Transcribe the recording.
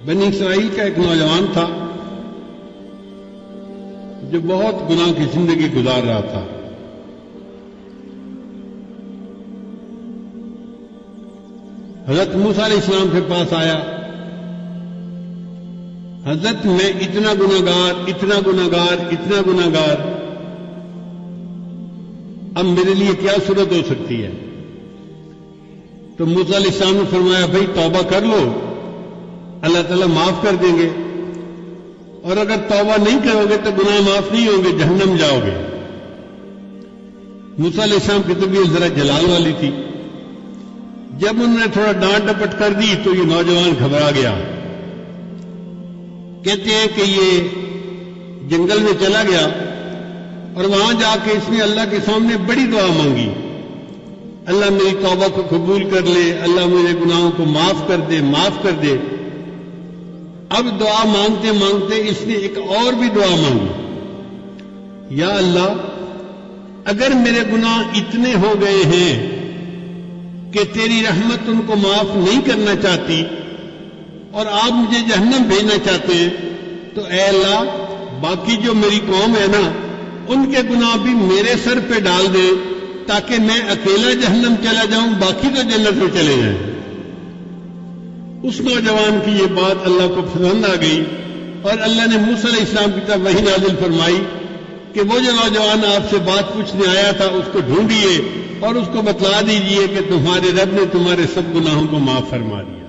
بنی اسرائیل کا ایک نوجوان تھا جو بہت گناہ کی زندگی گزار رہا تھا. حضرت موسیٰ علیہ السلام کے پاس آیا، حضرت میں اتنا گناہگار، اتنا گناہگار، اتنا گناہگار، اب میرے لیے کیا صورت ہو سکتی ہے؟ تو موسیٰ علیہ السلام نے فرمایا بھائی توبہ کر لو، اللہ تعالیٰ معاف کر دیں گے، اور اگر توبہ نہیں کرو گے تو گناہ معاف نہیں ہوں گے، جہنم جاؤ گے. موسیٰ علیہ السلام کی طبیعت ذرا جلال والی تھی. جب انہوں نے تھوڑا ڈانٹ ڈپٹ کر دی تو یہ نوجوان گھبرا گیا. کہتے ہیں کہ یہ جنگل میں چلا گیا اور وہاں جا کے اس نے اللہ کے سامنے بڑی دعا مانگی، اللہ میری توبہ کو قبول کر لے، اللہ میرے گناہوں کو معاف کر دے، معاف کر دے. اب دعا مانگتے مانگتے اس نے ایک اور بھی دعا مانگی، یا اللہ اگر میرے گناہ اتنے ہو گئے ہیں کہ تیری رحمت ان کو معاف نہیں کرنا چاہتی اور آپ مجھے جہنم بھیجنا چاہتے ہیں، تو اے اللہ باقی جو میری قوم ہے نا ان کے گناہ بھی میرے سر پہ ڈال دے تاکہ میں اکیلا جہنم چلا جاؤں، باقی تو جنت میں چلے جائیں. اس نوجوان کی یہ بات اللہ کو پسند آ گئی اور اللہ نے موسیٰ علیہ السلام کی طرف وحی نازل فرمائی کہ وہ جو نوجوان آپ سے بات پوچھنے آیا تھا اس کو ڈھونڈیے اور اس کو بتلا دیجئے کہ تمہارے رب نے تمہارے سب گناہوں کو معاف فرما دیا.